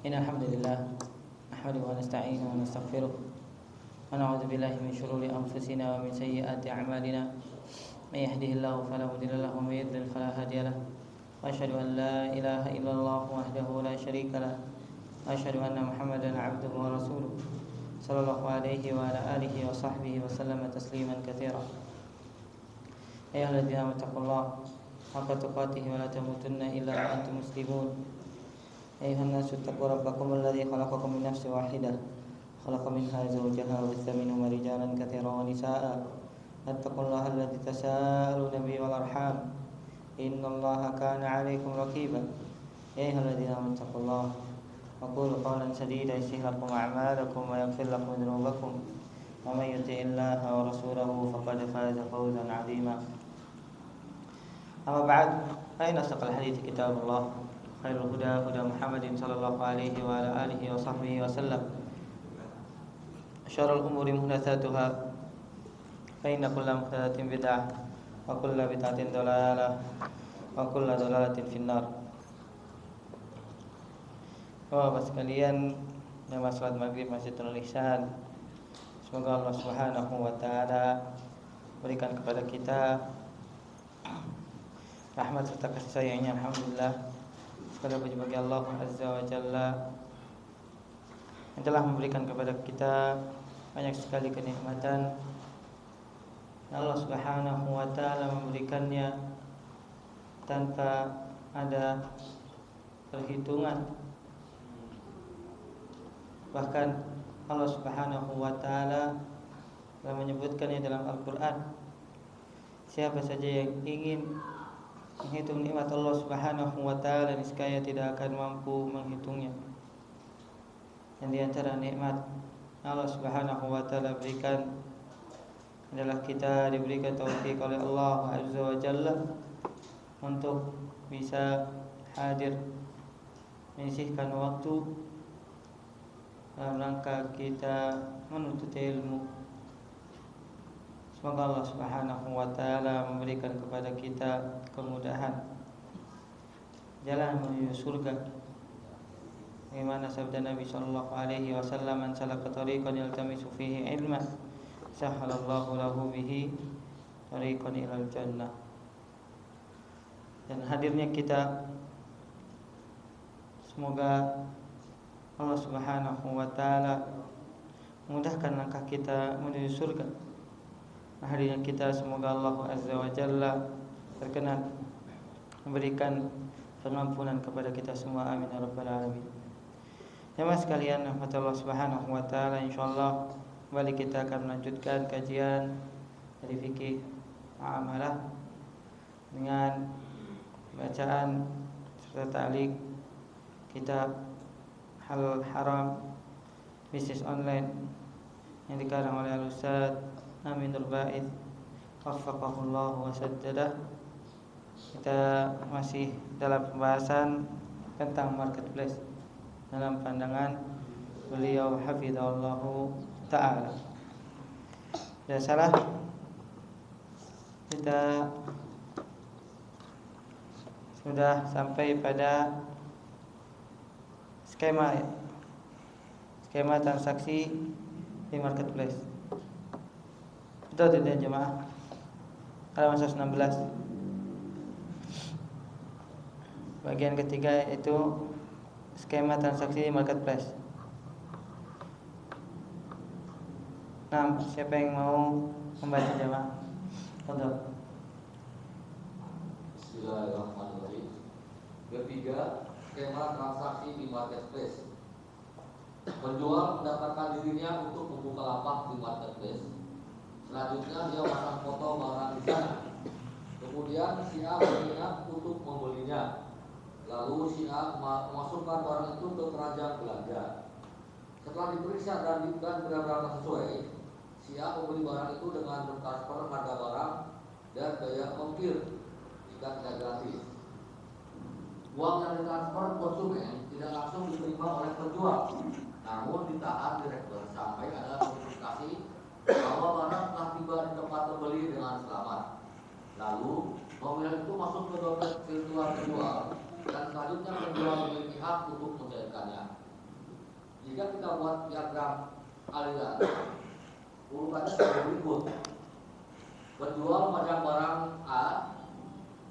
إن الحمد لله نحمده ونستعينه ونستغفره ونعوذ بالله من شرور أنفسنا ومن سيئات أعمالنا من يهده الله فلا مضل له ومن يضلل فلا هادي له وأشهد أن لا إله إلا الله وحده لا شريك له وأشهد أن محمدا عبده ورسوله صلى الله عليه وعلى آله وصحبه وسلم تسليما كثيرا أيها الذين آمنوا اتقوا الله حق تقاته ولا تموتن إلا وأنتم مسلمون أيها الناس اتقوا ربكم الذي خلقكم من نفس واحدة خلق منها زوجها وبث منهما رجالا كثيرا ونساء اتقوا الله الذي تساءلون به والأرحام إن الله كان عليكم رقيبا أيها الذين آمنوا اتقوا الله وقولوا قولا سديدا يصلح لكم أعمالكم ويغفر لكم ذنوبكم ومن يطع الله ورسوله فقد فاز فوزا عظيما أما بعد فإن أصدق الحديث كتاب الله خير الهدى هدى محمد صلى الله عليه وعلى آله وصحبه وسلم شر الأمور محدثاتها فإن كل محدثة بدعة وكل بدعة ضلالة وكل ضلالة في النار. Bapak sekalian, jamaah salat maghrib Masjidul Ihsan, semoga Allah Subhanahu wa taala berikan kepada kita rahmat serta kasih sayangnya. Alhamdulillah, segala puji bagi Allah Azza wa Jalla yang telah memberikan kepada kita banyak sekali kenikmatan. Allah Subhanahu wa taala memberikannya tanpa ada perhitungan. Bahkan Allah Subhanahu wa taala telah menyebutkannya dalam Al-Qur'an. Siapa saja yang ingin menghitung nikmat Allah Subhanahu wa taala niscaya tidak akan mampu menghitungnya. Dan di antara nikmat Allah Subhanahu wa taala berikan adalah kita diberikan taufik oleh Allah Azza wa Jalla untuk bisa hadir menyisihkan waktu dalam rangka kita menuntut ilmu. Semoga Allah Subhanahu wa taala memberikan kepada kita kemudahan jalan menuju surga. Bagaimana sabda Nabi sallallahu alaihi wasallam, "Man salaka tariqan yaltamisu fihi ilman, sahhalallahu lahu bihi tariqan ilal jannah." Dan hadirnya kita, semoga Allah Subhanahu wa taala memudahkan langkah kita menuju surga. Hadirnya kita, semoga Allah Azza wa Jalla berkenan memberikan pengampunan kepada kita semua. Amin ya rabbal alamin. Jemaah sekalian, rahmat Allah Subhanahu wa taala, insyaallah kembali kita akan melanjutkan kajian dari fikih muamalah dengan bacaan serta ta'liq kitab Halal Haram Bisnis Online yang dikarang oleh Al-Ustaz Aminul Ba'id waffaqahullah wa saddadah. Kita masih dalam pembahasan tentang marketplace dalam pandangan beliau hafizahullahu ta'ala. Tidak salah, kita sudah sampai pada skema transaksi di marketplace. Betul tidak jemaah? Halaman 116. Bagian ketiga itu skema transaksi di marketplace. Nah, siapa yang mau membaca jemaah? Betul. Bismillahirrahmanirrahim. Ketiga, skema transaksi di marketplace. Penjual mendaftarkan dirinya untuk membuka lapak di marketplace. Selanjutnya dia pasang foto barang di sana. Kemudian si A berminat untuk membelinya. Lalu si A memasukkan barang itu ke keranjang belanja. Setelah diperiksa dan benar-benar sesuai, si A membeli barang itu dengan mentransfer harga barang dan biaya ongkir jika tidak gratis. Uang yang ditransfer konsumen tidak langsung diterima oleh penjual, namun ditahan di rekening sampai ada notifikasi bahwa barang telah tiba di tempat pembeli dengan selamat. Lalu nominal itu masuk ke dompet virtual penjual dan selanjutnya penjual memiliki hak untuk mencairkannya. Jika kita buat diagram aliran, urutannya sebagai berikut. Penjual memasang barang A,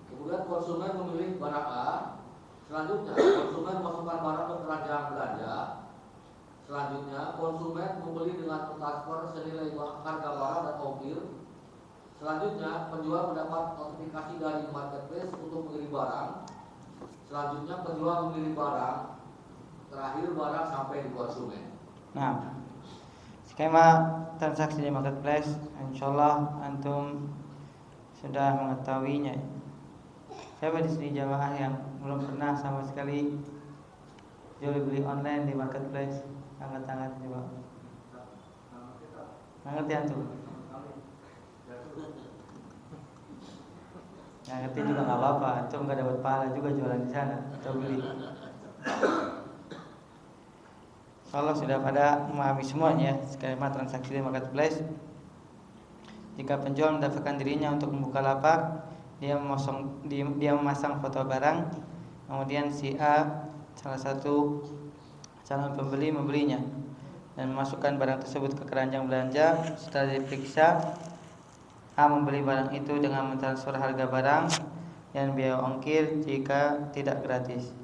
kemudian konsumen memilih barang A, selanjutnya konsumen memasukkan barang ke keranjang belanja, selanjutnya konsumen membeli dengan transfer senilai harga barang dan ongkir, selanjutnya penjual mendapat notifikasi dari marketplace untuk mengirim barang, selanjutnya penjual mengirim barang, terakhir barang sampai di konsumen. Nah, skema transaksi di marketplace, insyaallah antum sudah mengetahuinya. Siapa di sini jamaah yang belum pernah sama sekali jual beli online di marketplace? Angkat tangan coba. Nggak ngerti antum? Nggak ngerti juga nggak apa-apa. Antum nggak dapat pahala juga jualan di sana atau beli. Kalau sudah pada memahami semuanya skema transaksi di marketplace, jika penjual mendaftarkan dirinya untuk membuka lapak, dia memasang foto barang, kemudian si A, salah satu calon pembeli, membelinya dan memasukkan barang tersebut ke keranjang belanja. Setelah diperiksa, A membeli barang itu dengan mentransfer harga barang dan biaya ongkir jika tidak gratis.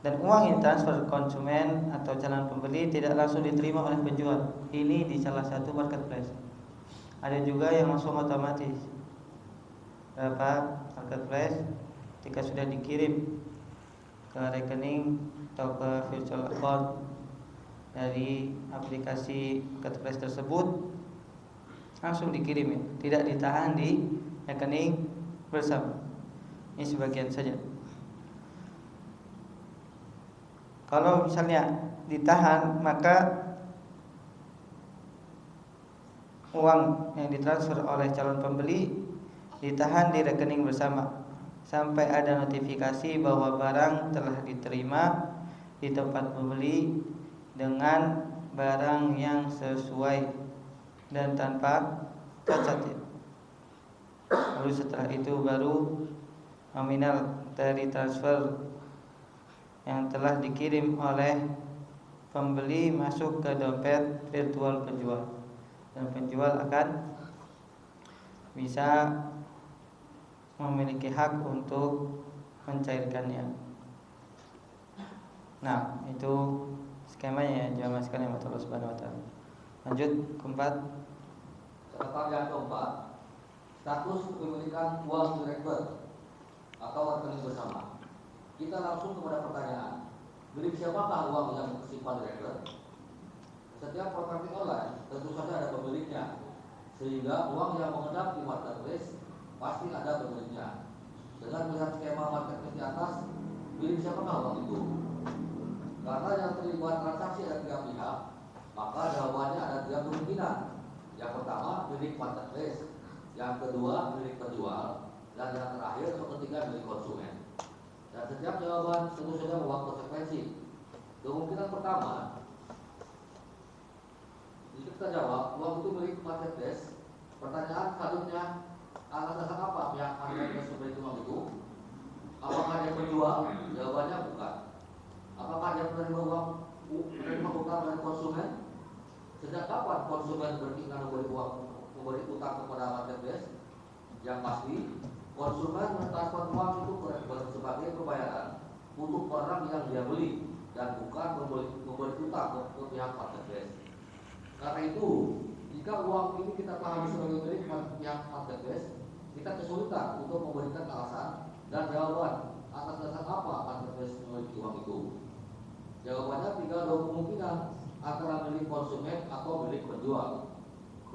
Dan uang yang transfer konsumen atau calon pembeli tidak langsung diterima oleh penjual. Ini di salah satu marketplace. Ada juga yang langsung otomatis. Berapa marketplace jika sudah dikirim ke rekening atau ke virtual account dari aplikasi marketplace tersebut, langsung dikirim ya, tidak ditahan di rekening bersama. Ini sebagian saja. Kalau misalnya ditahan, maka uang yang ditransfer oleh calon pembeli ditahan di rekening bersama sampai ada notifikasi bahwa barang telah diterima di tempat pembeli dengan barang yang sesuai dan tanpa cacat. Lalu setelah itu baru nominal dari transfer yang telah dikirim oleh pembeli masuk ke dompet virtual penjual, dan penjual akan bisa memiliki hak untuk mencairkannya. Nah, itu skemanya ya, jamaah sekalian Allah Subhanahu wa taala. Lanjut keempat. Catatan yang keempat, status kepemilikan uang direct atau rekening bersama. Kita langsung kepada pertanyaan, milik siapakah uang yang tersimpan di rekening? Setiap properti online tentu saja ada pemiliknya, sehingga uang yang mengendap di marketplace pasti ada pemiliknya. Dengan melihat skema marketplace di atas, milik siapakah uang itu? Karena yang terlibat transaksi ada 3 pihak, maka jawabannya ada 3 kemungkinan. Yang pertama milik marketplace, yang kedua milik penjual, dan yang terakhir atau ketiga milik konsumen. Dan setiap jawaban tentu saja membawa konsekuensi. Kemungkinan pertama, jika kita jawab uang itu milik marketplace, pertanyaan selanjutnya, atas dasar apa pihak marketplace memberi uang itu? Apakah dia penjual? Jawabannya bukan. Apakah dia menerima utang dari konsumen? Sejak kapan konsumen berkeinginan memberi utang kepada marketplace? Yang pasti, konsumen mentransfer uang itu sebagai pembayaran untuk barang yang dia beli dan bukan memberi utang ke pihak marketplace. Karena itu, jika uang ini kita pahami sebagai milik pihak marketplace, kita kesulitan untuk memberikan alasan dan jawaban atas dasar apa marketplace memiliki uang itu. Jawabannya 3 kemungkinan, antara milik konsumen atau milik penjual.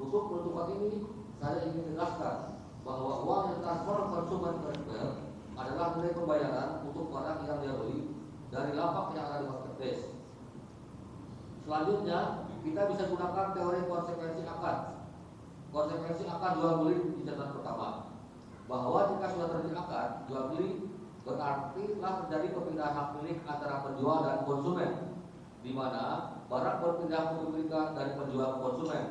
Untuk penentuan ini, saya ingin tegaskan bahwa uang yang transfer konsumen ke retail adalah nilai pembayaran untuk barang yang dia beli dari lapak yang ada di marketplace. Selanjutnya, kita bisa gunakan teori konsekuensi akad. Konsekuensi akad jual beli di catatan pertama, bahwa jika sudah terjadi akad jual beli, berarti telah terjadi perpindahan hak milik antara penjual dan konsumen, di mana barang berpindah kepemilikan dari penjual ke konsumen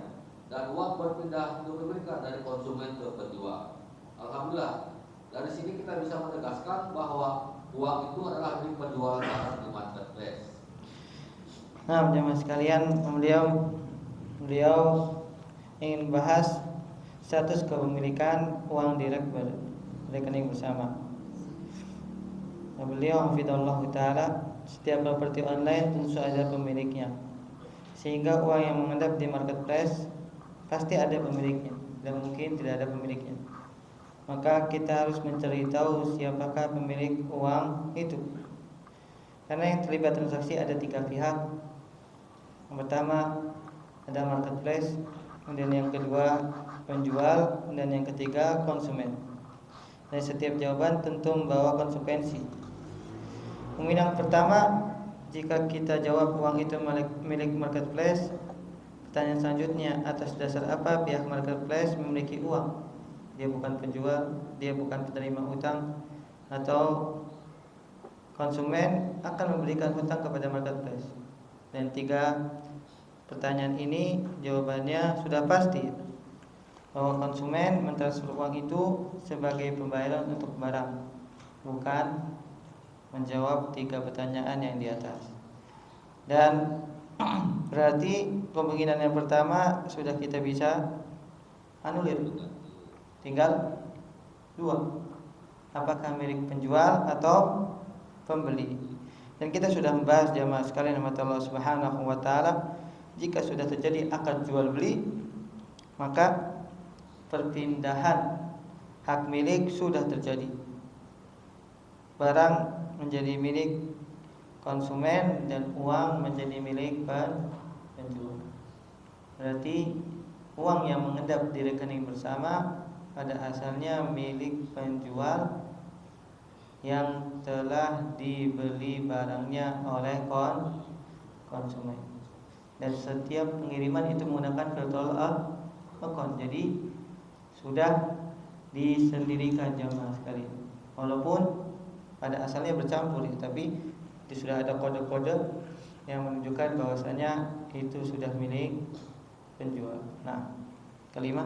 dan uang berpindah kepemilikan dari konsumen ke penjual. Alhamdulillah, dari sini kita bisa menegaskan bahwa uang itu adalah milik penjual barang di marketplace. Nah, jemaah sekalian, beliau ingin bahas status kepemilikan uang di rekening bersama. Nah, beliau hafizallahu taala, setiap properti online tentu ada pemiliknya. Sehingga uang yang mengendap di marketplace pasti ada pemiliknya, dan mungkin tidak ada pemiliknya. Maka kita harus mencari tahu siapakah pemilik uang itu. Karena yang terlibat transaksi ada 3 pihak. Yang pertama ada marketplace, kemudian yang kedua penjual, dan yang ketiga konsumen. Dan setiap jawaban tentu membawa konsekuensi. Yang pertama, jika kita jawab uang itu milik marketplace, pertanyaan selanjutnya, atas dasar apa pihak marketplace memiliki uang? Dia bukan penjual, dia bukan penerima hutang, atau konsumen akan memberikan hutang kepada marketplace. Dan 3 pertanyaan ini jawabannya sudah pasti, bahwa konsumen mentransfer uang itu sebagai pembayaran untuk barang, bukan menjawab 3 pertanyaan yang di atas. Dan berarti kemungkinan yang pertama sudah kita bisa anulir. Tinggal 2, apakah milik penjual atau pembeli. Dan kita sudah membahas jamaah sekalian rahmat Allah Subhanahu wa taala, jika sudah terjadi akad jual beli, maka perpindahan hak milik sudah terjadi. Barang menjadi milik konsumen dan uang menjadi milik penjual. Berarti uang yang mengendap di rekening bersama pada asalnya milik penjual yang telah dibeli barangnya oleh konsumen. Dan setiap pengiriman itu menggunakan virtual account. Jadi sudah disendirikan jamaah sekalian. Walaupun pada asalnya bercampur, tapi itu sudah ada kode-kode yang menunjukkan bahwasanya itu sudah milik penjual. Nah, kelima,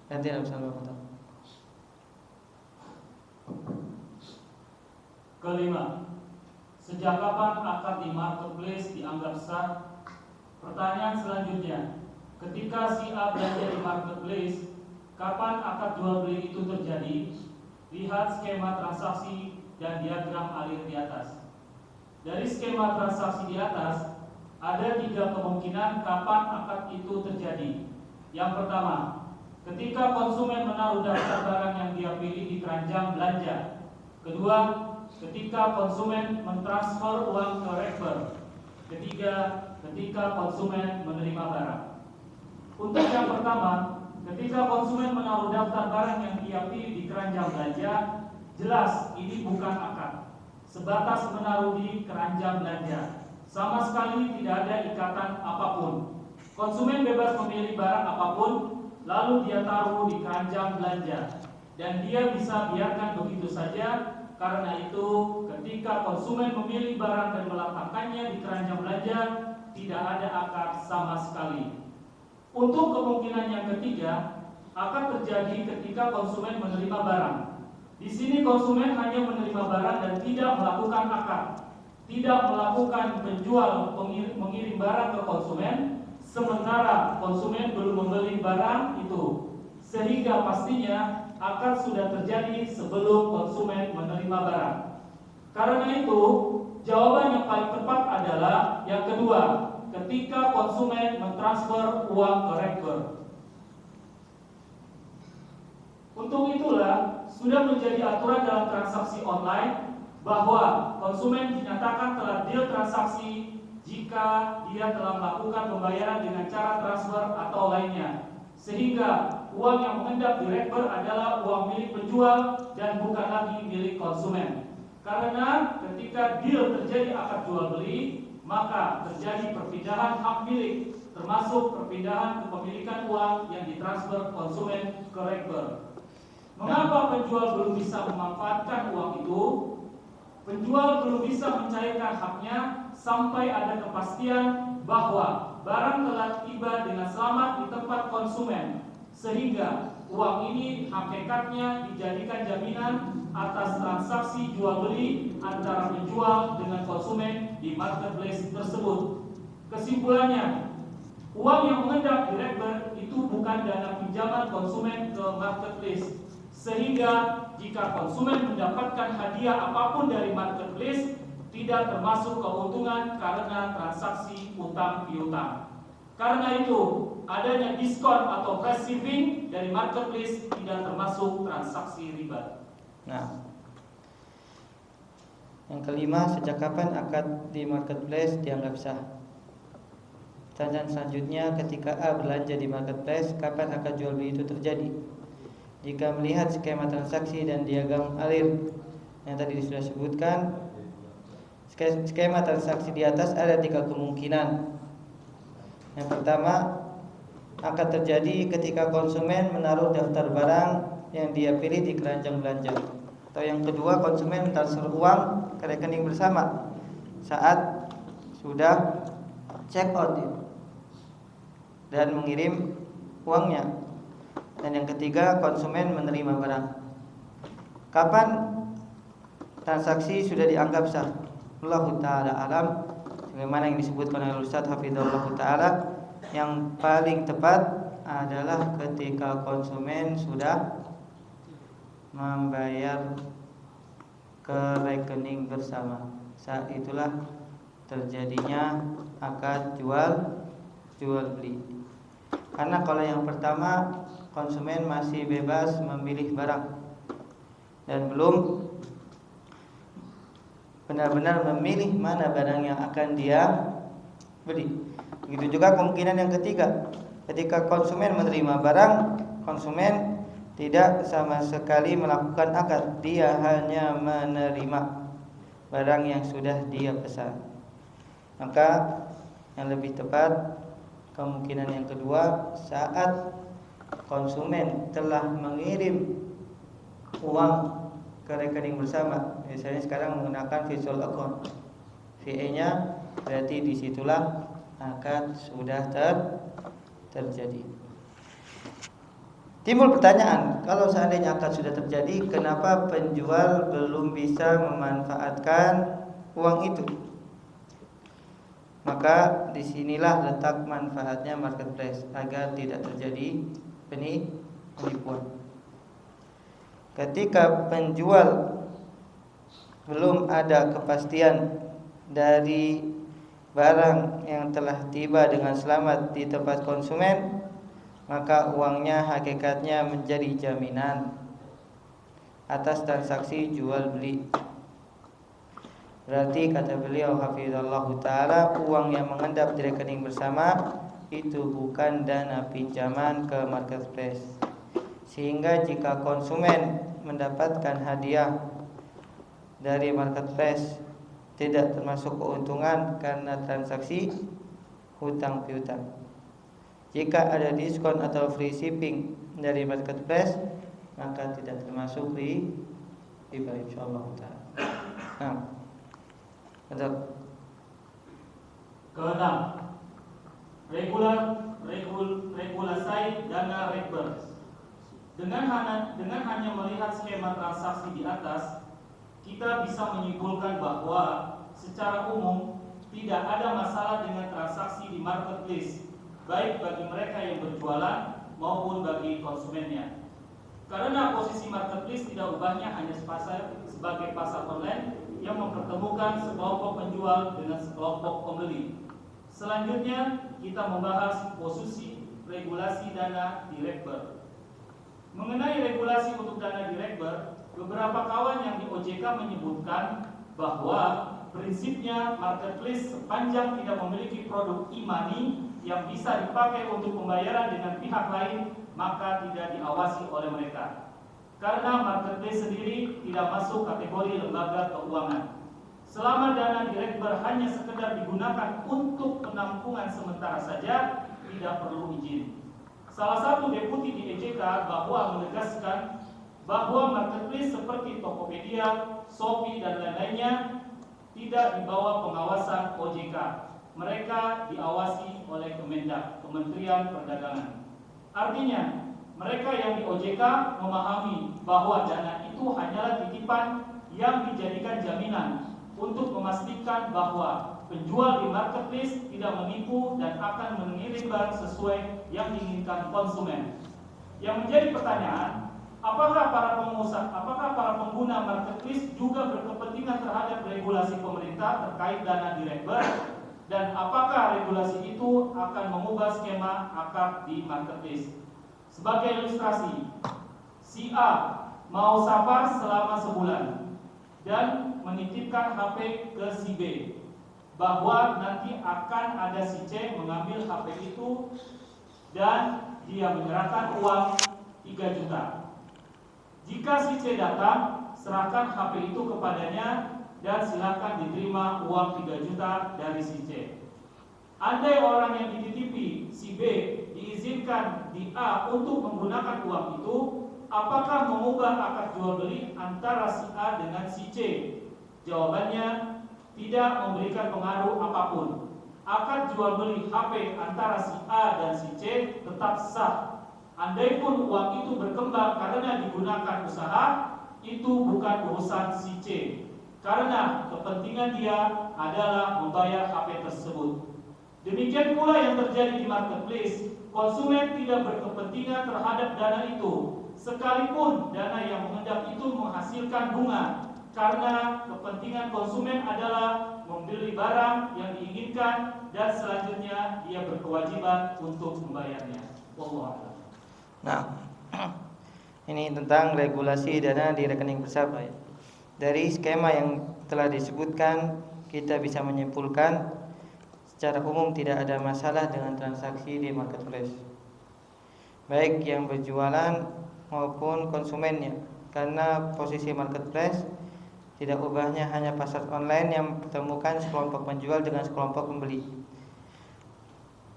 nanti ada pesan Bapak. Kelima, sejak kapan akad di marketplace dianggap sah? Pertanyaan selanjutnya, ketika si A belanja di marketplace, kapan akad jual beli itu terjadi? Lihat skema transaksi dan diagram alir di atas. Dari skema transaksi di atas, ada 3 kemungkinan kapan akad itu terjadi. Yang pertama, ketika konsumen menaruh daftar barang yang dia pilih di keranjang belanja. Kedua, ketika konsumen mentransfer uang ke rekening. Ketiga, ketika konsumen menerima barang. Untuk yang pertama, ketika konsumen menaruh daftar barang yang dia pilih di keranjang belanja, jelas ini bukan akad, sebatas menaruh di keranjang belanja. Sama sekali tidak ada ikatan apapun. Konsumen bebas memilih barang apapun, lalu dia taruh di keranjang belanja, dan dia bisa biarkan begitu saja. Karena itu, ketika konsumen memilih barang dan meletakkannya di keranjang belanja, tidak ada akad sama sekali. Untuk kemungkinan yang ketiga, akan terjadi ketika konsumen menerima barang. Di sini konsumen hanya menerima barang dan tidak melakukan akad, tidak melakukan penjual mengirim barang ke konsumen, sementara konsumen belum membeli barang itu, sehingga pastinya akad sudah terjadi sebelum konsumen menerima barang. Karena itu, jawaban yang paling tepat adalah yang kedua, ketika konsumen mentransfer uang ke rekening. Untuk itulah sudah menjadi aturan dalam transaksi online bahwa konsumen dinyatakan telah deal transaksi jika dia telah melakukan pembayaran dengan cara transfer atau lainnya, sehingga uang yang mengendap di rekening adalah uang milik penjual dan bukan lagi milik konsumen. Karena ketika deal terjadi akad jual beli, maka terjadi perpindahan hak milik, termasuk perpindahan kepemilikan uang yang ditransfer konsumen ke rekening. Mengapa penjual belum bisa memanfaatkan uang itu? Penjual belum bisa mencairkan haknya sampai ada kepastian bahwa barang telah tiba dengan selamat di tempat konsumen, sehingga uang ini hakikatnya dijadikan jaminan atas transaksi jual beli antara penjual dengan konsumen di marketplace tersebut. Kesimpulannya, uang yang mengendap di Rekber itu bukan dana pinjaman konsumen ke marketplace, sehingga jika konsumen mendapatkan hadiah apapun dari marketplace tidak termasuk keuntungan karena transaksi utang piutang. Karena itu, adanya diskon atau flash shipping dari marketplace tidak termasuk transaksi riba. Nah, yang kelima, sejak kapan akad di marketplace dianggap sah? Pertanyaan selanjutnya, ketika A belanja di marketplace, kapan akad jual beli itu terjadi? Jika melihat skema transaksi dan diagram alir yang tadi sudah sebutkan, skema transaksi di atas ada 3 kemungkinan. Yang pertama, akan terjadi ketika konsumen menaruh daftar barang yang dia pilih di keranjang belanja. Atau yang kedua, konsumen transfer uang ke rekening bersama saat sudah check out dan mengirim uangnya. Dan yang ketiga, konsumen menerima barang. Kapan transaksi sudah dianggap sah? Allahu ta'ala alam. Bagaimana yang disebutkan oleh Ustaz Hafizahullah Ta'ala, yang paling tepat adalah ketika konsumen sudah membayar ke rekening bersama. Saat itulah terjadinya akad jual beli. Karena kalau yang pertama, konsumen masih bebas memilih barang dan belum benar-benar memilih mana barang yang akan dia beli. Begitu juga kemungkinan yang ketiga, ketika konsumen menerima barang, konsumen tidak sama sekali melakukan akad, dia hanya menerima barang yang sudah dia pesan. Maka yang lebih tepat, kemungkinan yang kedua, saat konsumen telah mengirim uang ke rekening bersama, misalnya sekarang menggunakan visual account, VA-nya, berarti disitulah akad sudah terjadi. Timbul pertanyaan, kalau seandainya akad sudah terjadi, kenapa penjual belum bisa memanfaatkan uang itu? Maka disinilah letak manfaatnya marketplace, agar tidak terjadi penipuan. Ketika penjual belum ada kepastian dari barang yang telah tiba dengan selamat di tempat konsumen, maka uangnya hakikatnya menjadi jaminan atas transaksi jual beli. Berarti kata beliau hafizallahu ta'ala, uang yang mengendap di rekening bersama itu bukan dana pinjaman ke marketplace. Sehingga jika konsumen mendapatkan hadiah dari marketplace tidak termasuk keuntungan karena transaksi hutang piutang. Jika ada diskon atau free shipping dari marketplace, maka tidak termasuk riba insyaallah ta'ala. Nah, betul. Keenam, regulasi dana Rekber. Dengan hanya melihat skema transaksi di atas, kita bisa menyimpulkan bahwa secara umum tidak ada masalah dengan transaksi di marketplace, baik bagi mereka yang berjualan maupun bagi konsumennya. Karena posisi marketplace tidak ubahnya hanya sebagai pasar online yang mempertemukan sekelompok penjual dengan sekelompok pembeli. Selanjutnya kita membahas posisi regulasi dana di Rekber. Mengenai regulasi untuk dana di Rekber, beberapa kawan yang di OJK menyebutkan bahwa prinsipnya marketplace sepanjang tidak memiliki produk e-money yang bisa dipakai untuk pembayaran dengan pihak lain, maka tidak diawasi oleh mereka. Karena marketplace sendiri tidak masuk kategori lembaga keuangan. Selama dana di Rekber hanya sekedar digunakan untuk penampungan sementara saja, tidak perlu izin. Salah satu deputi di EJK bahwa menegaskan bahwa marketplace seperti Tokopedia, Shopee dan lain-lainnya tidak di bawah pengawasan OJK. Mereka diawasi oleh Kemendak, Kementerian Perdagangan. Artinya, mereka yang di OJK memahami bahwa dana itu hanyalah titipan yang dijadikan jaminan untuk memastikan bahwa penjual di marketplace tidak menipu dan akan mengirim barang sesuai yang diinginkan konsumen. Yang menjadi pertanyaan, apakah para pengguna marketplace juga berkepentingan terhadap regulasi pemerintah terkait dana direkber, dan apakah regulasi itu akan mengubah skema akad di marketplace? Sebagai ilustrasi, si A mau safar selama sebulan dan menitipkan HP ke si B, bahwa nanti akan ada si C mengambil HP itu dan dia menyerahkan uang 3 juta. Jika si C datang, serahkan HP itu kepadanya dan silakan diterima uang 3 juta dari si C. Andai orang yang dititipi si B diizinkan di A untuk menggunakan uang itu, apakah mengubah akad jual beli antara si A dengan si C? Jawabannya, tidak memberikan pengaruh apapun. Akad jual beli HP antara si A dan si C tetap sah. Andai pun uang itu berkembang karena digunakan usaha, itu bukan urusan si C, karena kepentingan dia adalah membayar HP tersebut. Demikian pula yang terjadi di marketplace. Konsumen tidak berkepentingan terhadap dana itu, sekalipun dana yang mengendap itu menghasilkan bunga, karena kepentingan konsumen adalah membeli barang yang diinginkan dan selanjutnya dia berkewajiban untuk membayarnya. Wallahu a'lam. Nah, ini tentang regulasi dana di rekening bersama. Dari skema yang telah disebutkan, kita bisa menyimpulkan secara umum tidak ada masalah dengan transaksi di marketplace, baik yang berjualan maupun konsumennya, karena posisi marketplace tidak ubahnya hanya pasar online yang pertemukan sekelompok penjual dengan sekelompok pembeli.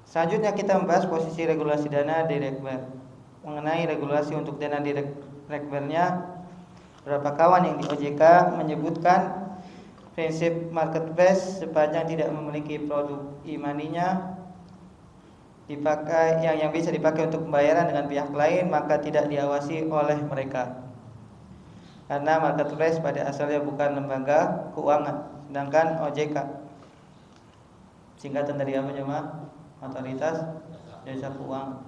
Selanjutnya kita membahas posisi regulasi dana di rekber. Mengenai regulasi untuk dana di rekbernya, beberapa kawan yang di OJK menyebutkan prinsip marketplace sepanjang tidak memiliki produk e-money-nya dipakai yang bisa dipakai untuk pembayaran dengan pihak lain, maka tidak diawasi oleh mereka. Karena marketplace pada asalnya bukan lembaga keuangan, sedangkan OJK singkatan dari apa jemaah? Otoritas Jasa Keuangan.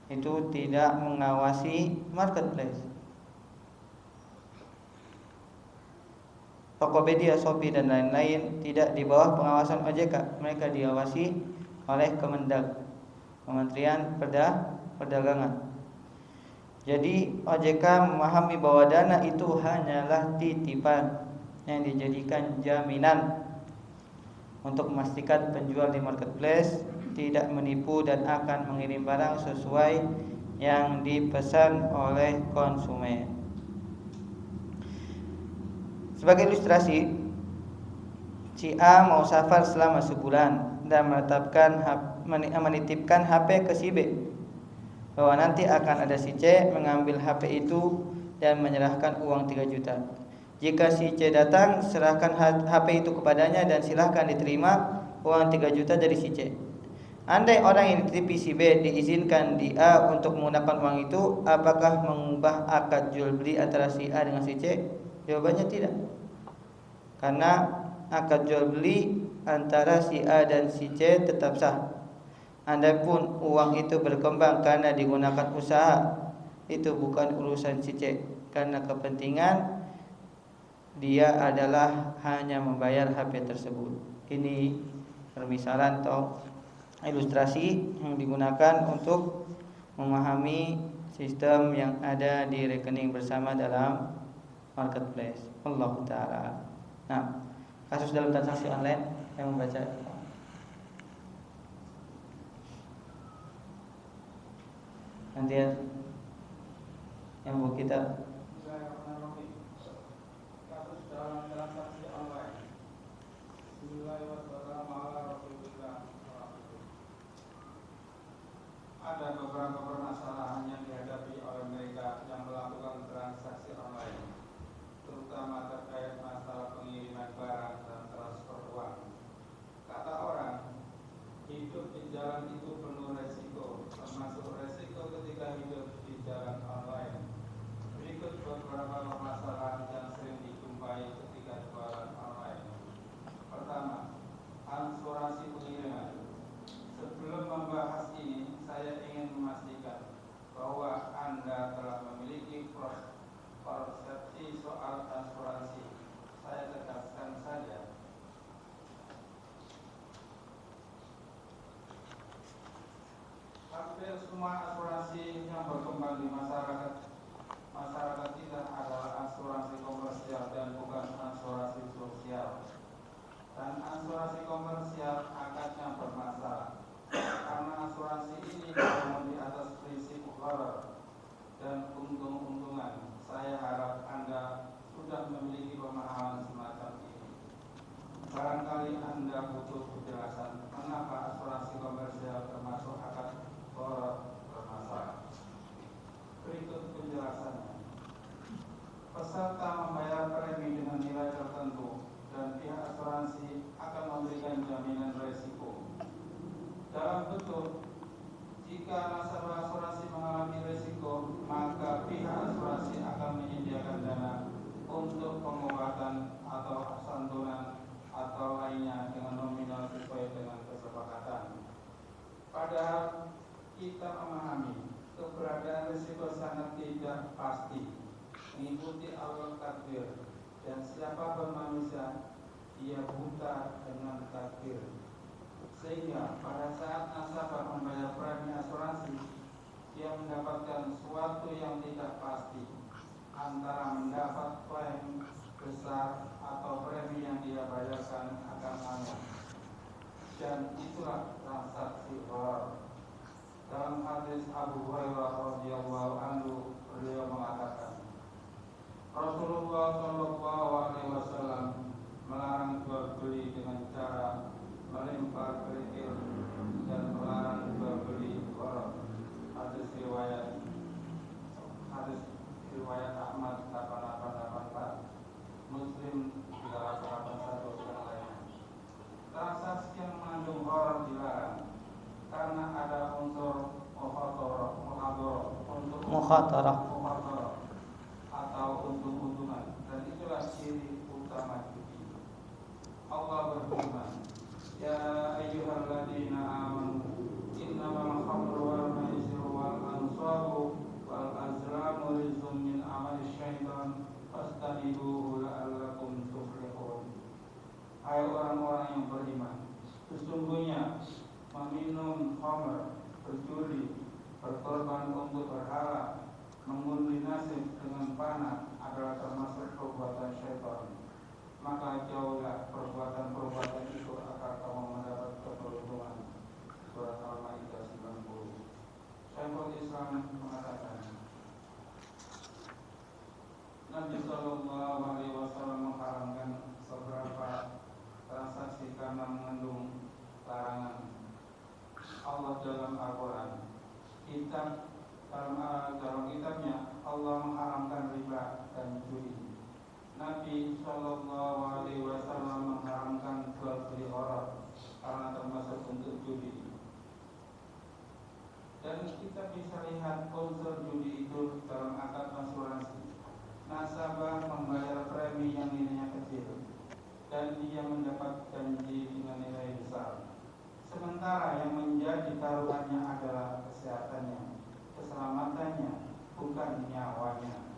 Itu tidak mengawasi marketplace. Tokopedia, Shopee dan lain-lain tidak di bawah pengawasan OJK. Mereka diawasi oleh Kemendag, Kementerian Perdagangan. Jadi OJK memahami bahwa dana itu hanyalah titipan yang dijadikan jaminan untuk memastikan penjual di marketplace tidak menipu dan akan mengirim barang sesuai yang dipesan oleh konsumen. Sebagai ilustrasi, si A mau safar selama sebulan dan menitipkan HP ke si B, bahwa nanti akan ada si C mengambil HP itu dan menyerahkan uang 3 juta. Jika si C datang, serahkan HP itu kepadanya dan silahkan diterima uang 3 juta dari si C. Andai orang yang dititipi si B diizinkan di A untuk menggunakan uang itu, apakah mengubah akad jual beli antara si A dengan si C? Jawabannya tidak. Karena akad jual beli antara si A dan si C tetap sah. Andapun uang itu berkembang karena digunakan usaha, itu bukan urusan si C, karena kepentingan dia adalah hanya membayar HP tersebut. Ini permisalan atau ilustrasi yang digunakan untuk memahami sistem yang ada di rekening bersama dalam marketplace. Allah Ta'ala. Nah, kasus dalam transaksi online yang membaca nanti yang buku kita. Kasus dalam transaksi online. Ada beberapa permasalahan yang dihadapi oleh mereka yang melakukan transaksi online, terutama terkait masalah pengiriman barang dan transfer uang. Kata orang, hidup di jalan itu penuh resiko, termasuk resiko ketika hidup persepsi soal asuransi. Saya tegaskan saja, hampir semua asuransi yang berkembang di masyarakat kita adalah asuransi komersial dan bukan asuransi sosial. Dan asuransi komersial akadnya bermasalah karena asuransi ini dibangun di atas prinsip gharar dan untung-untungan. Saya harap Anda sudah memiliki pemahaman semacam ini. Barangkali Anda butuh penjelasan mengapa asuransi komersial termasuk akad gharar bermasalah. Berikut penjelasannya. Peserta membayar premi dengan nilai tertentu dan pihak asuransi akan memberikan jaminan risiko. Dalam bentuk, jika nasabah asuransi mengalami risiko, maka pihak asuransi akan menyediakan dana untuk pengobatan atau santunan atau lainnya dengan nominal sesuai dengan kesepakatan. Padahal kita memahami keberadaan risiko sangat tidak pasti, mengikuti alur takdir, dan siapapun manusia, ia buta dengan takdir. Sehingga pada saat nasabah membayar premi asuransi, dia mendapatkan sesuatu yang tidak pasti, antara mendapat klaim besar atau premi yang dia bayarkan akan hangus. Dan itulah transaksi gharar. Dalam hadis Abu Hurairah radhiyallahu anhu, beliau mengatakan, Rasulullah Shallallahu Alaihi Wasallam melarang jual beli dengan cara melempar kerikil dan melarang jual beli gharar. Hadis riwayat Ahmad 8884, Muslim 3881 dan lainnya. Transaksi yang mengandung gharar dilarang karena ada unsur mukhatarah atau untung-untungan, dan itulah ciri utama judi. Allah berfirman, Ya ayyuhalladzina amanu innamal khamru wal maisiru wal ansabu wal azlamu rizqun min amali syaitan fastanibuhu la'allakum tuflihun. Hai orang-orang yang beriman, sesungguhnya meminum khamr, berjudi, berkorban untuk berhala, mengundi nasib dengan panah adalah termasuk perbuatan syaitan. Maka jauhlah perbuatan-perbuatan itu agar kamu mendapat keberuntungan. Surat Al-Maidah 90. Syekhul Islam mengatakan, Nabi Sallallahu Alaihi Wasallam mengharamkan beberapa transaksi karena mengandung larangan Allah dalam Al-Quran. Dalam kitabnya Allah mengharamkan riba dan judi. Nabi Sallallahu Alaihi Wasallam mengharamkan jual beli gharar karena termasuk untuk judi. Dan kita bisa lihat unsur judi itu dalam akad asuransi. Nasabah membayar premi yang nilainya kecil dan dia mendapat janji dengan nilai besar. Sementara yang menjadi taruhannya adalah kesehatannya, keselamatannya, bukan nyawanya.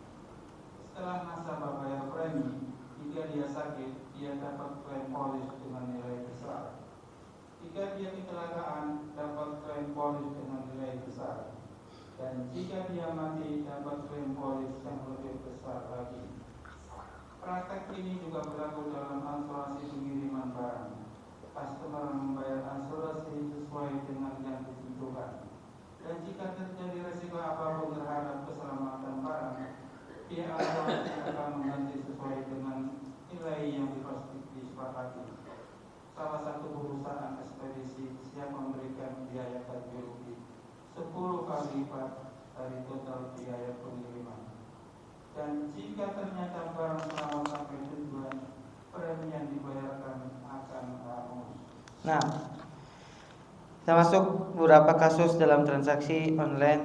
Setelah nasabah bayar premi, jika dia sakit, dia dapat klaim polis dengan nilai besar. Jika dia kecelakaan, dapat klaim polis dengan nilai besar. Dan jika dia mati, dapat klaim polis yang lebih besar lagi. Praktek ini juga berlaku dalam asuransi pengiriman barang. Customer membayar asuransi sesuai dengan yang ditentukan. Dan jika terjadi risiko apapun terhadap keselamatan barang, pihak asuransi akan mengganti sesuai dengan nilai yang disepakati. Salah satu perusahaan ekspedisi siap memberikan biaya ganti rugi 10 kali lipat dari total biaya pengiriman. Dan jika ternyata barang selamat sampai tujuan, premi yang dibayarkan akan hangus. Nah, kita masuk beberapa kasus dalam transaksi online,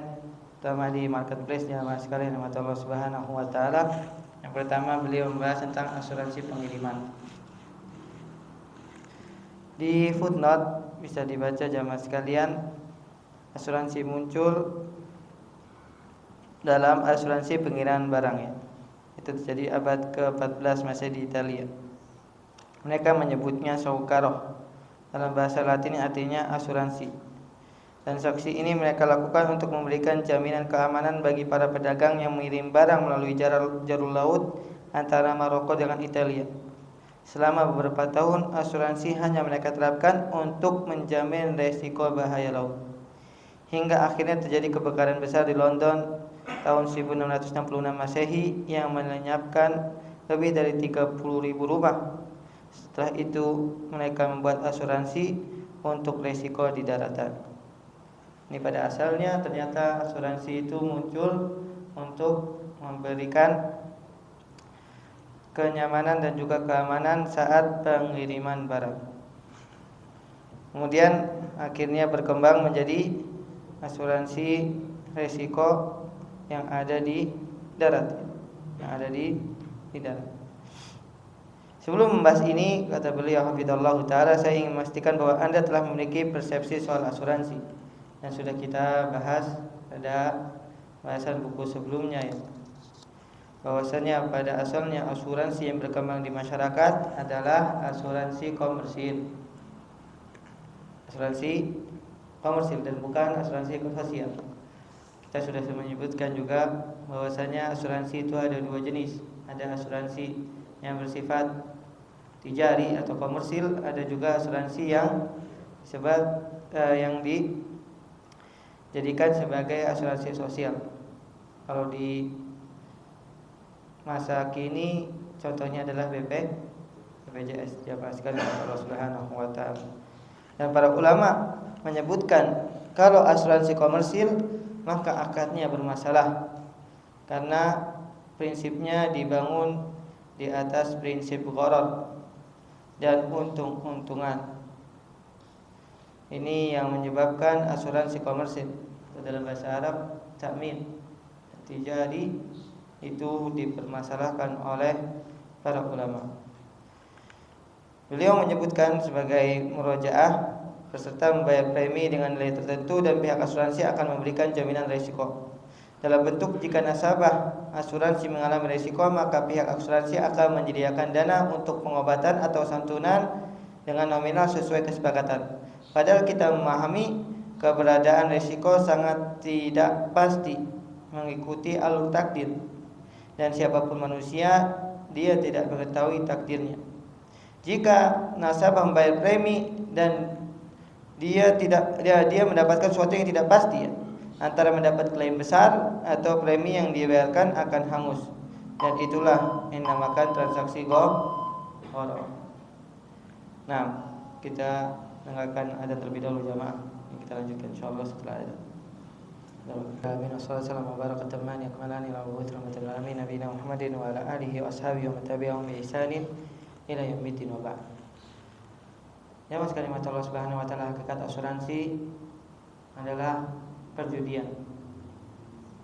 terutama di marketplace jamaah sekalian rahmat Allah Subhanahu wa taala. Yang pertama, beliau membahas tentang asuransi pengiriman. Di footnote bisa dibaca jamaah sekalian, asuransi muncul dalam asuransi pengiriman barang ya. Itu terjadi abad ke-14 Masehi di Italia. Mereka menyebutnya saukaroh. Dalam bahasa Latin artinya asuransi. Transaksi ini mereka lakukan untuk memberikan jaminan keamanan bagi para pedagang yang mengirim barang melalui jalur laut antara Maroko dengan Italia. Selama beberapa tahun, asuransi hanya mereka terapkan untuk menjamin resiko bahaya laut. Hingga akhirnya terjadi kebakaran besar di London tahun 1666 Masehi yang melenyapkan lebih dari 30.000 rumah. Setelah itu mereka membuat asuransi untuk resiko di daratan. Ini pada asalnya ternyata asuransi itu muncul untuk memberikan kenyamanan dan juga keamanan saat pengiriman barang. Kemudian akhirnya berkembang menjadi asuransi resiko yang ada di darat, darat. Sebelum membahas ini, kata beliau hafizallahu taala, saya ingin memastikan bahwa Anda telah memiliki persepsi soal asuransi yang sudah kita bahas pada bahasan buku sebelumnya ya. Bahwasanya pada asalnya asuransi yang berkembang di masyarakat adalah asuransi komersil. Asuransi komersil dan bukan asuransi sosial. Kita sudah menyebutkan juga bahwasanya asuransi itu ada dua jenis. Ada asuransi yang bersifat tijari atau komersil, ada juga asuransi yang dijadikan sebagai asuransi sosial. Kalau di masa kini contohnya adalah BPJS, jamaah sekalian Allah Subhanahu wa taala. Dan para ulama menyebutkan kalau asuransi komersil maka akadnya bermasalah karena prinsipnya dibangun di atas prinsip gharar dan untung-untungan. Ini yang menyebabkan asuransi komersil, dalam bahasa Arab ta'min tijari, itu dipermasalahkan oleh para ulama. Beliau menyebutkan sebagai murojaah, peserta membayar premi dengan nilai tertentu dan pihak asuransi akan memberikan jaminan risiko. Dalam bentuk jika nasabah asuransi mengalami risiko, maka pihak asuransi akan menyediakan dana untuk pengobatan atau santunan dengan nominal sesuai kesepakatan. Padahal kita memahami keberadaan risiko sangat tidak pasti mengikuti alur takdir, dan siapapun manusia dia tidak mengetahui takdirnya. Jika nasabah membayar premi dan dia mendapatkan sesuatu yang tidak pasti ya, antara mendapat klaim besar atau premi yang dibayarkan akan hangus, dan itulah yang dinamakan transaksi gharar. Nah, kita dengarkan ada terlebih dahulu jamaah. Kita lanjutkan insyaallah setelah ada. Amin. Wassalamu warahmatullahi wabarakatuh. Yakmalani ila rahmatil alamin nabiyina Muhammadin wa ala alihi wa ashabihi wa tabi'ahum bi ihsanin ila yaumiddin wa ba'd. Ya mas kalimat Allah Subhanahu wa taala, hakikat asuransi adalah perjudian,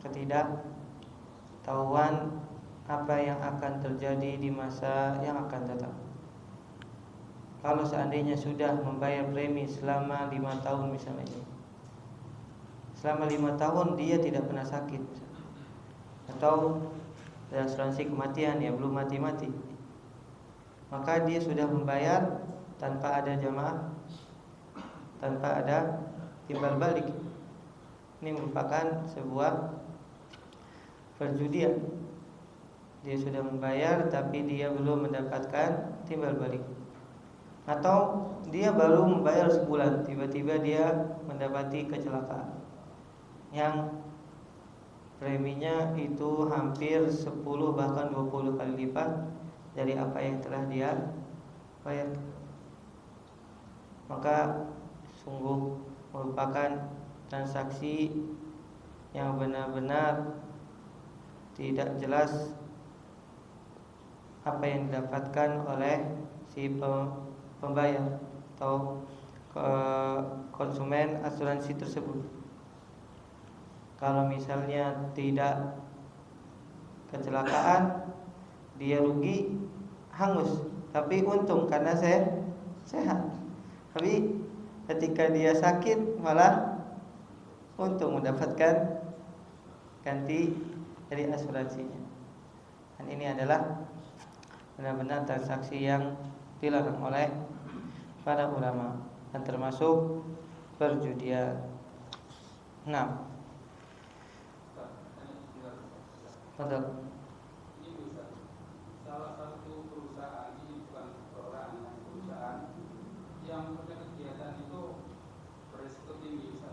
ketidaktahuan apa yang akan terjadi di masa yang akan datang. Kalau seandainya sudah membayar premi selama 5 tahun misalnya, selama 5 tahun dia tidak pernah sakit, atau asuransi kematian ya belum mati-mati, maka dia sudah membayar tanpa ada jamaah, tanpa ada timbal balik. Ini merupakan sebuah perjudian. Dia sudah membayar tapi dia belum mendapatkan timbal balik. Atau dia baru membayar sebulan, tiba-tiba dia mendapati kecelakaan yang preminya itu hampir 10 bahkan 20 kali lipat dari apa yang telah dia bayar. Maka sungguh merupakan transaksi yang benar-benar tidak jelas apa yang didapatkan oleh si pembayar atau konsumen asuransi tersebut. Kalau misalnya tidak kecelakaan, dia rugi hangus, tapi untung karena saya sehat. Tapi ketika dia sakit malah untung mendapatkan ganti dari asuransinya. Dan ini adalah benar-benar transaksi yang dilarang oleh para ulama dan termasuk perjudian. Nah, betul. Ini bisa salah satu perusahaan, ini bukan perorangan, perusahaan yang punya kegiatan itu berisiko tinggi,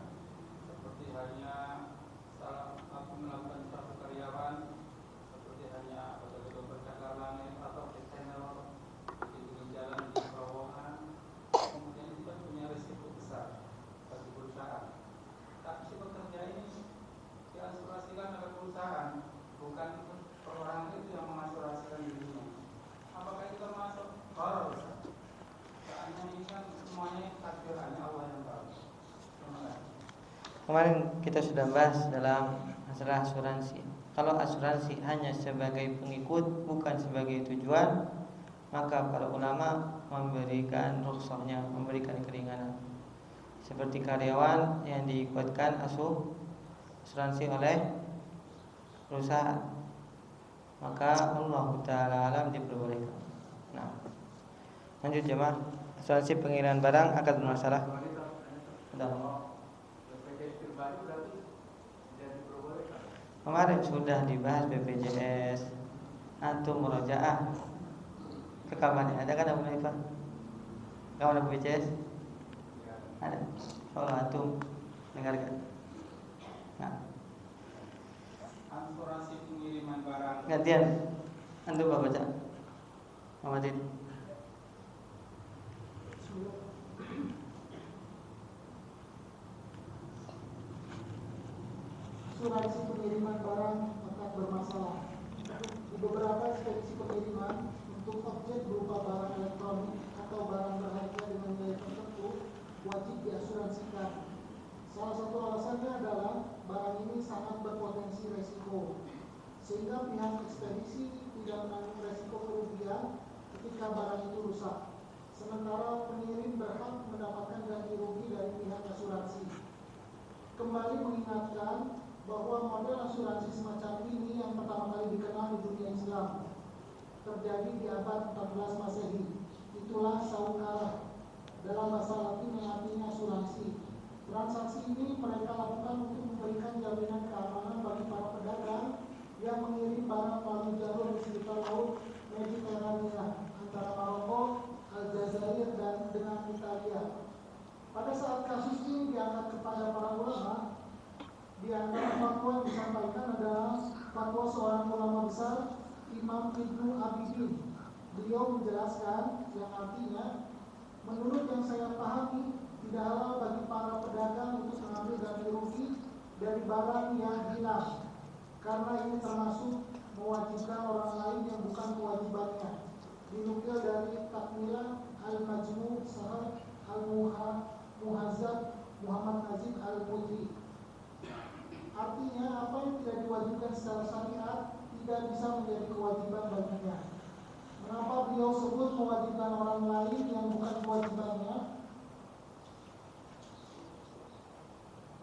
seperti hanya salah satu melakukan satu karyawan, seperti hanya betul-betul bercakar langit atau ke channel di jalan di terowongan, kemudian itu kan punya risiko besar bagi perusahaan. Tapi si pekerja ini diasuransikan oleh perusahaan, bukan perorangan itu yang mengasurasikan dirinya. Apakah itu termasuk horor? Soalnya ini kan semuanya takdir hanya Allah yang tahu. Terima kasih. Kemarin kita sudah bahas dalam masalah asuransi. Kalau asuransi hanya sebagai pengikut bukan sebagai tujuan, maka para ulama memberikan rukhsahnya, memberikan keringanan. Seperti karyawan yang diikutkan asuransi oleh perusahaan, maka Allah Ta'ala alam diperbolehkan. Nah, lanjut jemaah. Asuransi pengiriman barang akan bermasalah. Kemarin sudah dibahas BPJS, antum murojaah. Rekamannya ada kan Abu Naifah? Kamu ada BPJS? Ada. Kalau antum dengarkan. Nah, asuransi pengiriman barang. gantian. Antum baca. Muhammadin. Asuransi pengiriman barang akan bermasalah. Di beberapa ekspedisi pengiriman untuk objek berupa barang elektronik atau barang berharga dengan nilai tertentu wajib diasuransikan. Salah satu alasannya adalah barang ini sangat berpotensi resiko, sehingga pihak ekspedisi tidak menanggung resiko kerugian ketika barang itu rusak. Sementara pengirim berhak mendapatkan ganti rugi dari pihak asuransi. Kembali mengingatkan bahwa model asuransi semacam ini yang pertama kali dikenal di dunia Islam, terjadi di abad 14 Masehi. Itulah saukara, dalam bahasa Latin yang artinya asuransi. Transaksi ini mereka lakukan untuk memberikan jaminan keamanan bagi para pedagang yang mengirim barang melalui jalur di sekitar laut Mediterania antara Maroko, Aljazair, dan dengan Italia. Pada saat kasus ini diangkat kepada para ulama, di antara fatwa yang disampaikan adalah fatwa seorang ulama besar, Imam Ibnu Abidin. Beliau menjelaskan yang artinya, menurut yang saya pahami, tidak halal bagi para pedagang untuk mengambil ganti rugi dari barang yang hilang, karena ini termasuk mewajibkan orang lain yang bukan kewajibannya. Dinukil dari Takmilah Al-Majmu' Sahih Al-Muhazzab Muhammad Najib Al-Putri. Artinya apa yang tidak diwajibkan secara syariat tidak bisa menjadi kewajiban baginya. Mengapa beliau sebut mewajibkan orang lain yang bukan kewajibannya?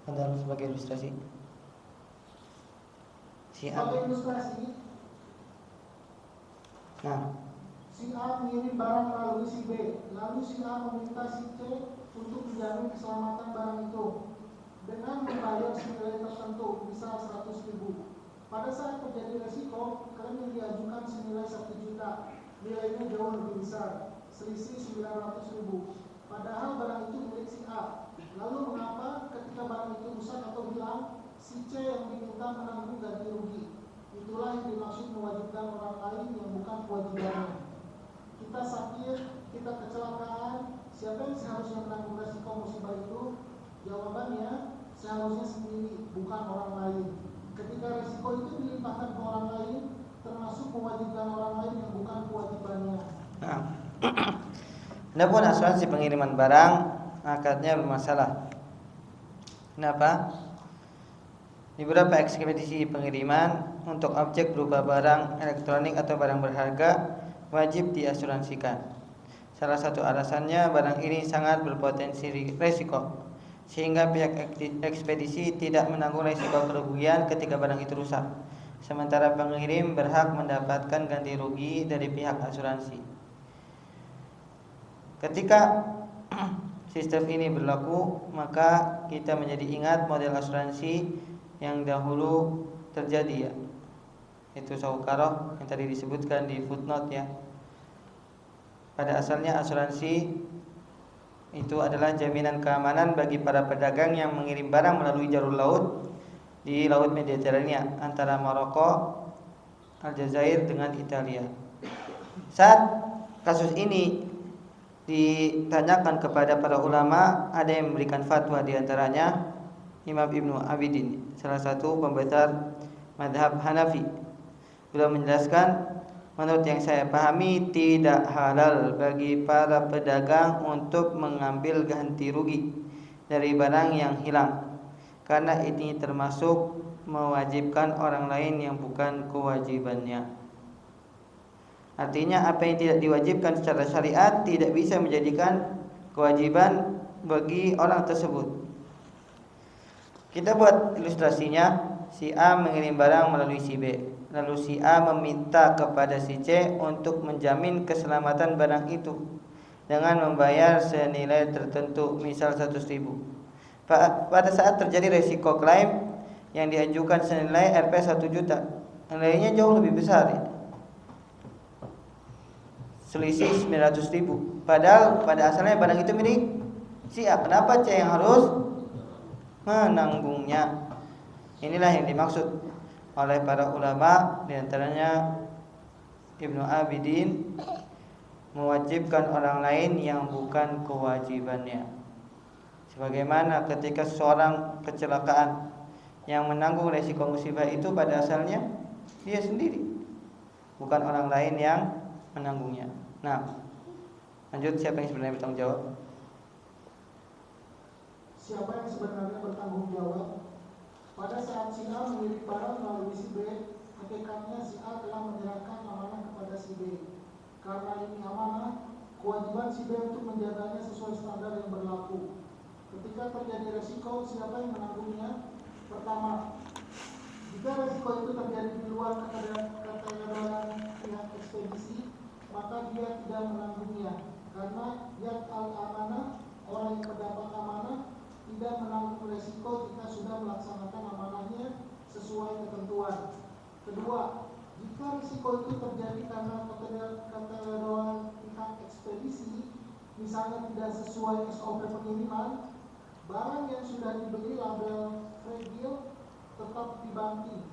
Adalah sebagai ilustrasi. Sebagai ilustrasi, Nah, si A mengirim barang melalui si B, lalu si A meminta si C untuk menjamin keselamatan barang itu dengan membayar senilai tertentu, misal 100.000. Pada saat terjadi resiko, klaim yang diajukan senilai 1 juta, nilainya jauh lebih besar, selisih 900.000. Padahal barang itu milik si A. Lalu mengapa ketika barang itu rusak atau hilang, si C yang diminta menanggung ganti rugi? Itulah yang dimaksud mewajibkan orang lain yang bukan kewajibannya. Kita sakit, kita kecelakaan, siapa yang seharusnya menanggung resiko musibah itu? Jawabannya, seharusnya sendiri, bukan orang lain. Ketika resiko itu dilimpahkan ke orang lain, termasuk mewajibkan orang lain yang bukan kewajibannya. nah. Adapun asuransi pengiriman barang akadnya bermasalah. Kenapa? Di beberapa ekspedisi pengiriman untuk objek berupa barang elektronik atau barang berharga wajib diasuransikan. Salah satu alasannya barang ini sangat berpotensi resiko, sehingga pihak ekspedisi tidak menanggung resiko kerugian ketika barang itu rusak. sementara pengirim berhak mendapatkan ganti rugi dari pihak asuransi. Ketika sistem ini berlaku, maka kita menjadi ingat model asuransi yang dahulu terjadi, ya, itu saukaroh yang tadi disebutkan di footnote, ya. Pada asalnya asuransi itu adalah jaminan keamanan bagi para pedagang yang mengirim barang melalui jalur laut di Laut Mediterania antara Maroko, Aljazair dengan Italia. Saat kasus ini ditanyakan kepada para ulama, ada yang memberikan fatwa, diantaranya Imam Ibnu Abidin, salah satu pembesar madhab Hanafi. Beliau menjelaskan, menurut yang saya pahami tidak halal bagi para pedagang untuk mengambil ganti rugi dari barang yang hilang, karena ini termasuk mewajibkan orang lain yang bukan kewajibannya. Artinya apa yang tidak diwajibkan secara syariat tidak bisa menjadikan kewajiban bagi orang tersebut. Kita buat ilustrasinya, si A mengirim barang melalui si B, lalu si A meminta kepada si C untuk menjamin keselamatan barang itu dengan membayar senilai tertentu, misal 100.000. Pada saat terjadi resiko klaim yang diajukan senilai Rp 1 juta, nilainya jauh lebih besar, ya, selisih 900.000. Padahal pada asalnya barang itu milik si A. Kenapa C yang harus menanggungnya? Inilah yang dimaksud oleh para ulama, diantaranya Ibnu Abidin, mewajibkan orang lain yang bukan kewajibannya. Sebagaimana ketika seorang kecelakaan, yang menanggung resiko musibah itu pada asalnya dia sendiri, bukan orang lain yang menanggungnya. Nah, lanjut, siapa yang sebenarnya bertanggung jawab? Siapa yang sebenarnya bertanggung jawab? Pada saat si A mengirim barang melalui si B, hakikatnya si A telah menyerahkan amanah kepada si B. Karena ini amanah, kewajiban si B untuk menjaganya sesuai standar yang berlaku. Ketika terjadi resiko, siapa yang menanggungnya? Pertama, jika resiko itu terjadi di luar keterangan pihak ekspedisi, maka dia tidak menanggungnya, karena yad al-amanah, orang yang mendapat amanah, tidak menanggung resiko jika sudah melaksanakan amanahnya sesuai ketentuan. Kedua, jika risiko itu terjadi karena keterlewatan pihak ekspedisi, misalnya tidak sesuai SOP pengiriman, barang yang sudah dibeli label fragile tetap dibanting.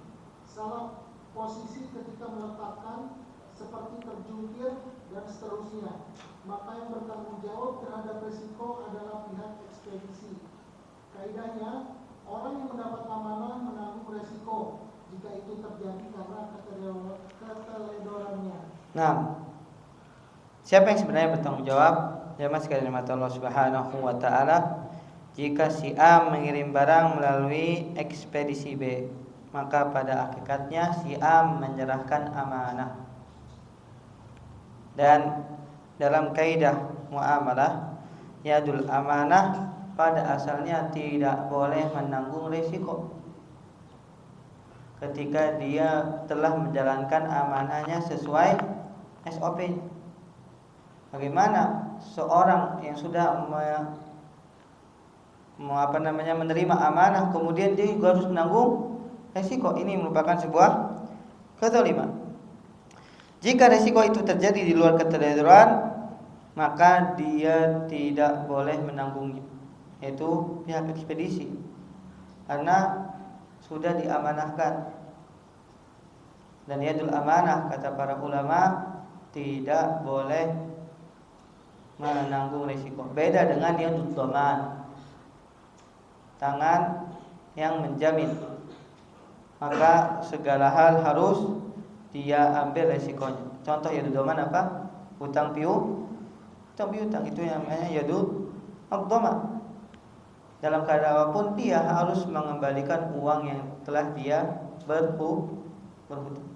Salah posisi ketika meletakkan, seperti terjungkir dan seterusnya, maka yang bertanggung jawab terhadap risiko adalah pihak ekspedisi. Kaidahnya, orang yang mendapat amanah menanggung resiko jika itu terjadi karena keteledorannya. Nah, siapa yang sebenarnya bertanggung jawab? Jamaah sekalian rahmat Allah Subhanahu wa taala, jika si A mengirim barang melalui ekspedisi B, maka pada hakikatnya si A menyerahkan amanah. Dan dalam kaidah muamalah, yadul amanah pada asalnya tidak boleh menanggung risiko ketika dia telah menjalankan amanahnya sesuai SOP. Bagaimana seorang yang sudah menerima amanah kemudian dia juga harus menanggung risiko? Ini merupakan sebuah kezaliman. Jika risiko itu terjadi di luar ketentuan, maka dia tidak boleh menanggungnya, yaitu pihak ekspedisi, karena sudah diamanahkan. Dan yadul amanah, kata para ulama, tidak boleh menanggung risiko. Beda dengan yadul dhaman, tangan yang menjamin, maka segala hal harus dia ambil resikonya. Contoh yadul dhaman apa? Hutang piutang itu yang namanya yadul dhaman. Dalam keadaan apapun dia harus mengembalikan uang yang telah dia berhutang.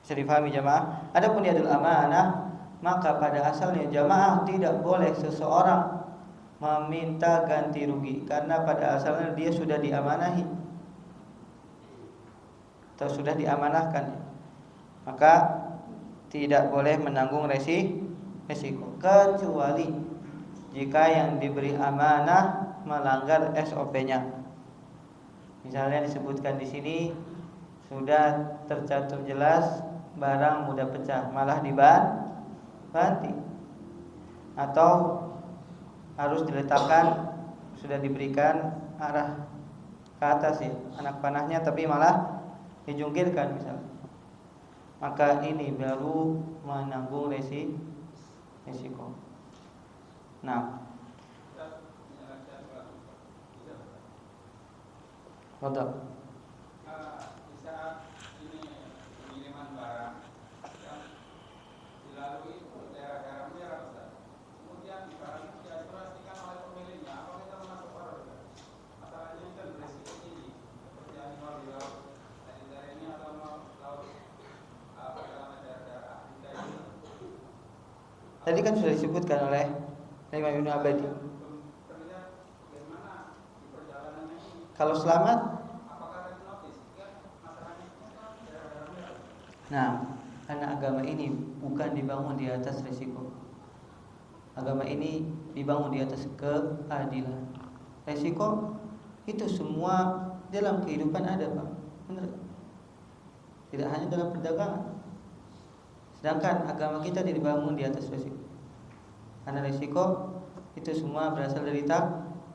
Bisa difahami jamaah? Adapun yadul amanah, maka pada asalnya jamaah tidak boleh seseorang meminta ganti rugi, karena pada asalnya dia sudah diamanahi. atau sudah diamanahkan, maka tidak boleh menanggung resiko kecuali jika yang diberi amanah melanggar SOP-nya. Misalnya disebutkan di sini sudah tercantum jelas barang mudah pecah, malah dibanting, atau harus diletakkan, sudah diberikan arah ke atas ya anak panahnya, tapi malah dijungkirkan misalnya, maka ini baru menanggung resiko. Nah, betul. Di saat ini pengiriman barang yang dilalui daerah-daerah merah, Ustaz. Kemudian barang itu diasurasikan oleh pemiliknya, apa kita masuk order? Masalahnya itu berisiko tinggi, seperti animal di laut, dari ini atau laut dalam daerah-daerah Afrika ini. Tadi kan sudah disebutkan oleh Imam Ibnu Abadi. Kalau selamat, nah, karena agama ini bukan dibangun di atas resiko. Agama ini dibangun di atas keadilan. Resiko itu semua dalam kehidupan ada, Pak. Benar? Tidak hanya dalam perdagangan. Sedangkan agama kita dibangun di atas resiko. Karena resiko itu semua berasal dari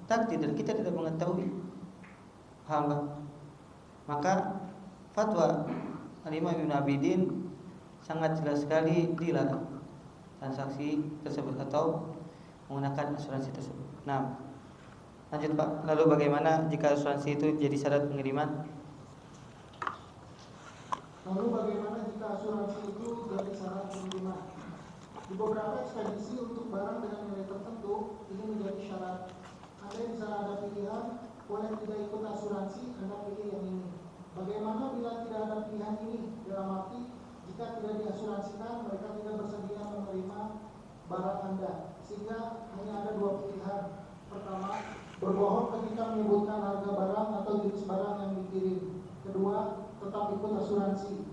takdir dan kita tidak mengetahui. Paham, Pak? Maka fatwa Imam Ibnu Abidin sangat jelas sekali dilarang transaksi tersebut atau menggunakan asuransi tersebut. Nah, lanjut Pak. Lalu bagaimana jika asuransi itu jadi syarat pengiriman? Lalu bagaimana jika asuransi itu jadi syarat pengiriman? Di beberapa ekspedisi untuk barang dengan nilai tertentu ini menjadi syarat. Anda di sana ada pilihan, boleh tidak ikut asuransi, Anda pilih yang ini. Bagaimana bila tidak ada pilihan ini? Dalam arti jika tidak diasuransikan, mereka tidak bersedia menerima barang Anda, sehingga hanya ada dua pilihan. Pertama, berbohong ketika menyebutkan harga barang atau jenis barang yang dikirim. Kedua, tetap ikut asuransi.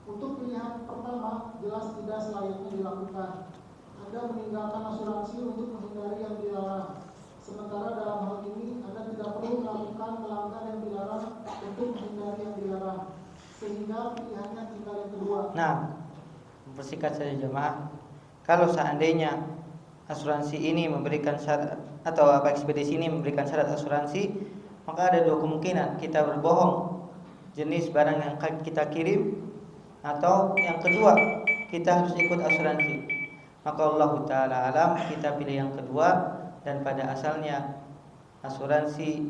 Untuk pilihan pertama, jelas tidak selayaknya dilakukan. Anda meninggalkan asuransi untuk menghindari yang dilarang. Sementara dalam hal ini, Anda tidak perlu melakukan pelanggaran yang dilarang untuk menghindari yang dilarang. Sehingga pilihannya tinggal yang kedua. Nah, mempersingkat saja jemaah. Kalau seandainya asuransi ini memberikan syarat atau ekspedisi ini memberikan syarat asuransi, maka ada dua kemungkinan: kita berbohong jenis barang yang kita kirim, atau yang kedua kita harus ikut asuransi. Maka Allah Ta'ala alam, kita pilih yang kedua. Dan pada asalnya asuransi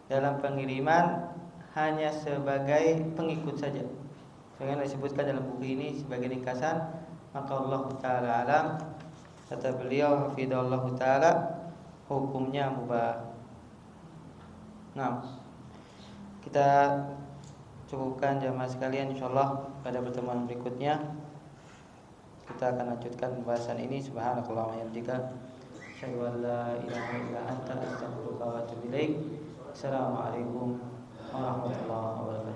dalam pengiriman hanya sebagai pengikut saja, sebagaimana disebutkan dalam buku ini sebagai ringkasan. Maka Allah Ta'ala alam, kata beliau hafidhahullah ta'ala, hukumnya mubah. Nah, kita cukupkan jamaah sekalian, insyaallah pada pertemuan berikutnya kita akan lanjutkan pembahasan ini. Subhanakallahumma wa bihamdika, asyhadu an la ilaha illa anta, astaghfiruka wa atubu ilaik. Assalamualaikum warahmatullahi wabarakatuh.